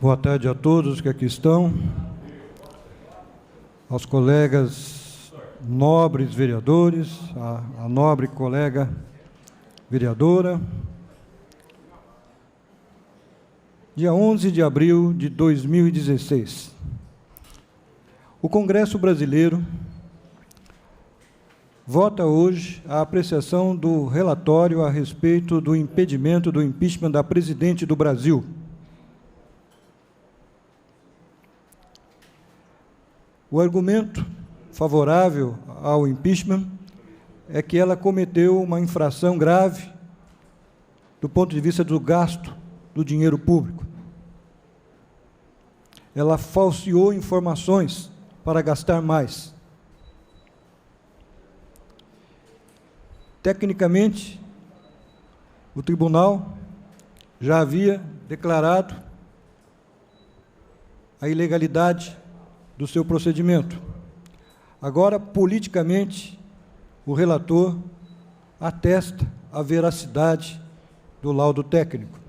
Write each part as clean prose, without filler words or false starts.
Boa tarde a todos que aqui estão, aos colegas nobres vereadores, a nobre colega vereadora. Dia 11 de abril de 2016, o Congresso Brasileiro vota hoje a apreciação do relatório a respeito do impedimento do impeachment da presidente do Brasil. O argumento favorável ao impeachment é que ela cometeu uma infração grave do ponto de vista do gasto do dinheiro público. Ela falseou informações para gastar mais. Tecnicamente, o tribunal já havia declarado a ilegalidade do seu procedimento. Agora, politicamente, o relator atesta a veracidade do laudo técnico.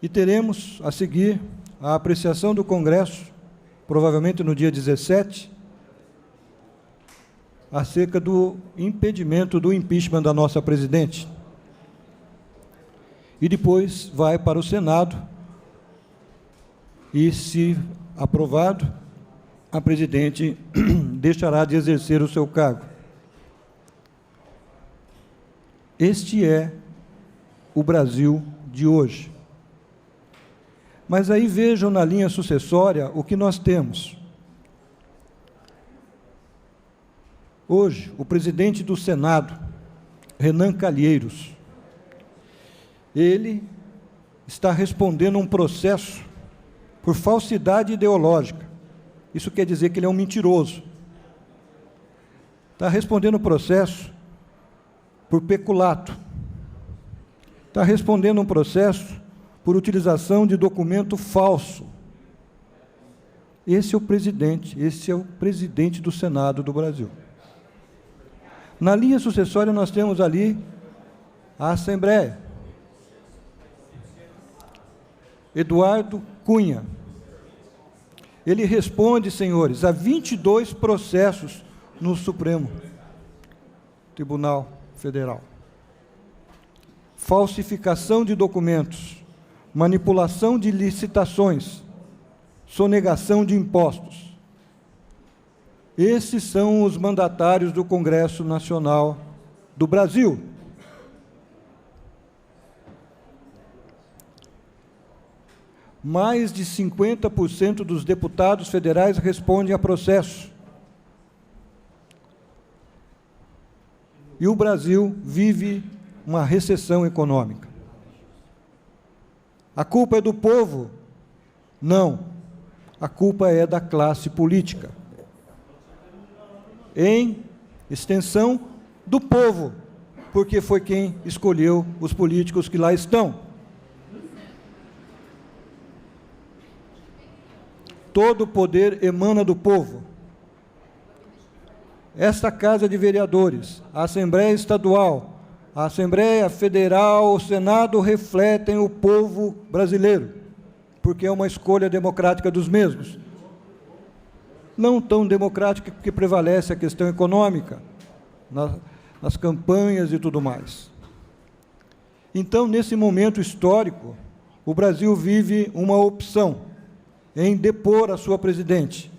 E teremos, a seguir, a apreciação do Congresso, provavelmente no dia 17, acerca do impedimento do impeachment da nossa presidente. E depois vai para o Senado e, se aprovado, a presidente deixará de exercer o seu cargo. Este é o Brasil de hoje. Mas aí vejam na linha sucessória o que nós temos. Hoje, o presidente do Senado, Renan Calheiros, ele está respondendo a um processo por falsidade ideológica. Isso quer dizer que ele é um mentiroso. Está respondendo o processo por peculato. Está respondendo um processo por utilização de documento falso. Esse é o presidente do Senado do Brasil. Na linha sucessória, nós temos ali a Assembleia. Eduardo Cunha. Ele responde, senhores, a 22 processos no Supremo Tribunal Federal. Falsificação de documentos, manipulação de licitações, sonegação de impostos. Esses são os mandatários do Congresso Nacional do Brasil. Mais de 50% dos deputados federais respondem a processo. E o Brasil vive uma recessão econômica. A culpa é do povo? Não. A culpa é da classe política. Em extensão, do povo, porque foi quem escolheu os políticos que lá estão. Todo o poder emana do povo. Esta Casa de Vereadores, a Assembleia Estadual, a Assembleia Federal, o Senado refletem o povo brasileiro, porque é uma escolha democrática dos mesmos. Não tão democrática porque prevalece a questão econômica, nas campanhas e tudo mais. Então, nesse momento histórico, o Brasil vive uma opção em depor a sua presidente.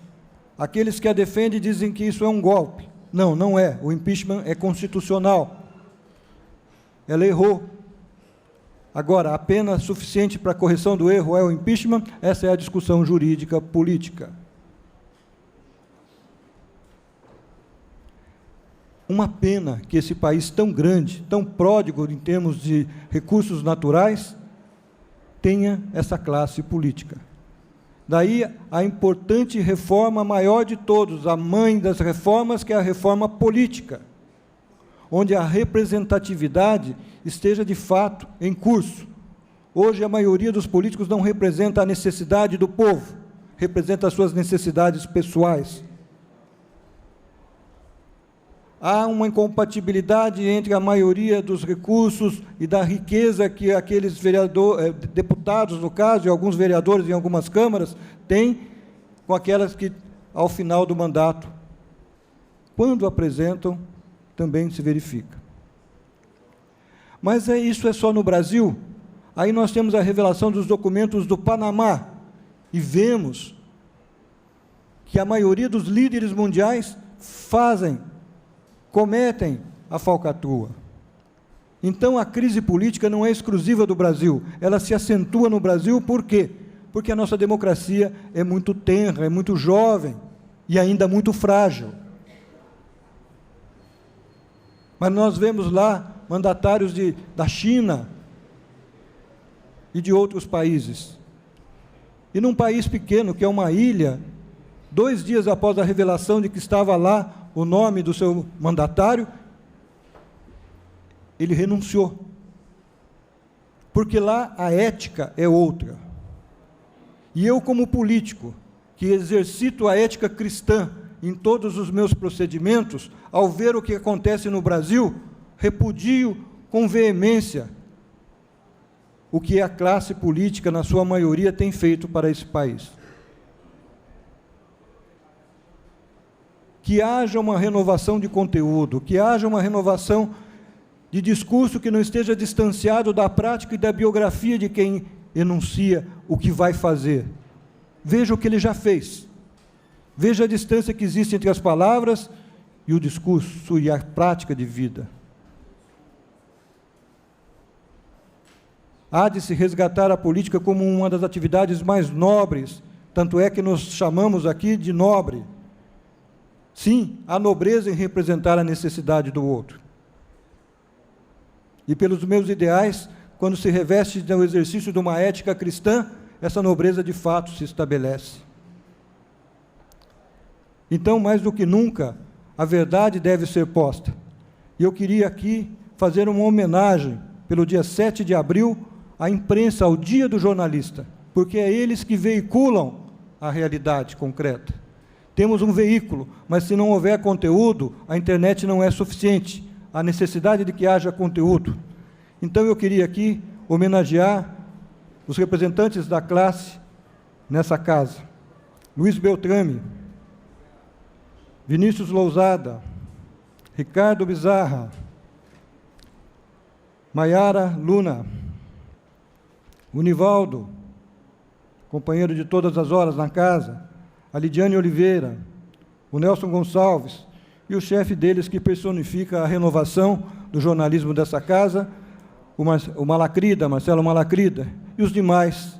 Aqueles que a defendem dizem que isso é um golpe. Não, não é. O impeachment é constitucional. Ela errou. Agora, a pena suficiente para a correção do erro é o impeachment? Essa é a discussão jurídica política. Uma pena que esse país tão grande, tão pródigo em termos de recursos naturais, tenha essa classe política. Daí a importante reforma maior de todos, a mãe das reformas, que é a reforma política, onde a representatividade esteja de fato em curso. Hoje a maioria dos políticos não representa a necessidade do povo, representa as suas necessidades pessoais. há uma incompatibilidade entre a maioria dos recursos e da riqueza que aqueles deputados, no caso, e alguns vereadores em algumas câmaras, têm com aquelas que, ao final do mandato, quando apresentam, também se verifica. Mas isso é só no Brasil? Aí nós temos a revelação dos documentos do Panamá, e vemos que a maioria dos líderes mundiais cometem a falcatrua. Então, a crise política não é exclusiva do Brasil, ela se acentua no Brasil, por quê? Porque a nossa democracia é muito tenra, é muito jovem e ainda muito frágil. Mas nós vemos lá mandatários da China e de outros países. E num país pequeno, que é uma ilha, 2 dias após a revelação de que estava lá o nome do seu mandatário, ele renunciou. Porque lá a ética é outra. E eu, como político, que exercito a ética cristã em todos os meus procedimentos, ao ver o que acontece no Brasil, repudio com veemência o que a classe política, na sua maioria, tem feito para esse país. Que haja uma renovação de conteúdo, que haja uma renovação de discurso que não esteja distanciado da prática e da biografia de quem enuncia o que vai fazer. Veja o que ele já fez. Veja a distância que existe entre as palavras e o discurso e a prática de vida. Há de se resgatar a política como uma das atividades mais nobres, tanto é que nos chamamos aqui de nobre. Sim, há nobreza em representar a necessidade do outro. E pelos meus ideais, quando se reveste no exercício de uma ética cristã, essa nobreza de fato se estabelece. Então, mais do que nunca, a verdade deve ser posta. E eu queria aqui fazer uma homenagem, pelo dia 7 de abril, à imprensa, ao Dia do Jornalista, porque é eles que veiculam a realidade concreta. Temos um veículo, mas se não houver conteúdo, a internet não é suficiente. Há necessidade de que haja conteúdo. Então, eu queria aqui homenagear os representantes da classe nessa casa. Luiz Beltrame, Vinícius Lousada, Ricardo Bizarra, Maiara Luna, Univaldo, companheiro de todas as horas na casa, a Lidiane Oliveira, o Nelson Gonçalves e o chefe deles que personifica a renovação do jornalismo dessa casa, o Malacrida, Marcelo Malacrida, e os demais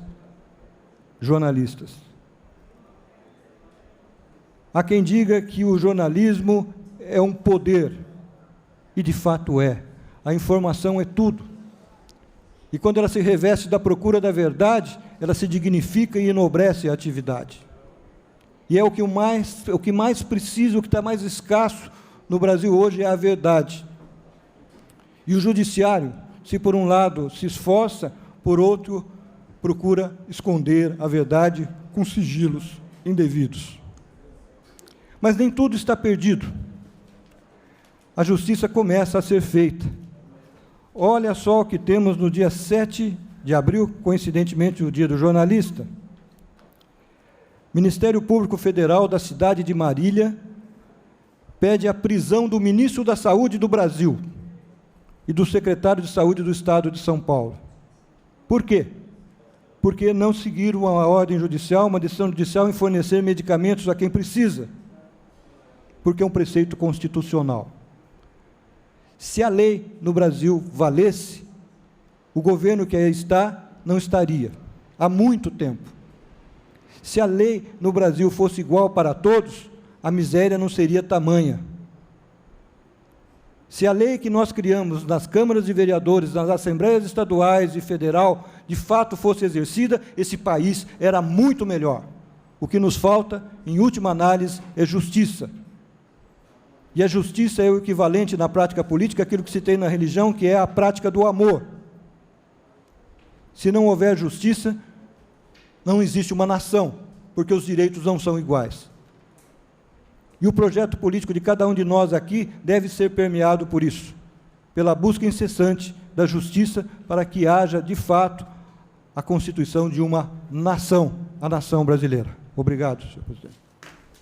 jornalistas. Há quem diga que o jornalismo é um poder, e de fato é. A informação é tudo. E quando ela se reveste da procura da verdade, ela se dignifica e enobrece a atividade. E é o que mais precisa, o que está mais escasso no Brasil hoje é a verdade. E o judiciário, se por um lado se esforça, por outro procura esconder a verdade com sigilos indevidos. Mas nem tudo está perdido. A justiça começa a ser feita. Olha só o que temos no dia 7 de abril, coincidentemente o dia do jornalista. Ministério Público Federal da cidade de Marília pede a prisão do ministro da Saúde do Brasil e do secretário de Saúde do Estado de São Paulo. Por quê? Porque não seguiram uma ordem judicial, uma decisão judicial em fornecer medicamentos a quem precisa, porque é um preceito constitucional. Se a lei no Brasil valesse, o governo que aí está não estaria, há muito tempo. Se a lei no Brasil fosse igual para todos, a miséria não seria tamanha. Se a lei que nós criamos nas câmaras de vereadores, nas assembleias estaduais e federal, de fato fosse exercida, esse país era muito melhor. O que nos falta, em última análise, é justiça. E a justiça é o equivalente na prática política àquilo que se tem na religião, que é a prática do amor. Se não houver justiça, não existe uma nação, porque os direitos não são iguais. E o projeto político de cada um de nós aqui deve ser permeado por isso, pela busca incessante da justiça para que haja, de fato, a constituição de uma nação, a nação brasileira. Obrigado, senhor presidente.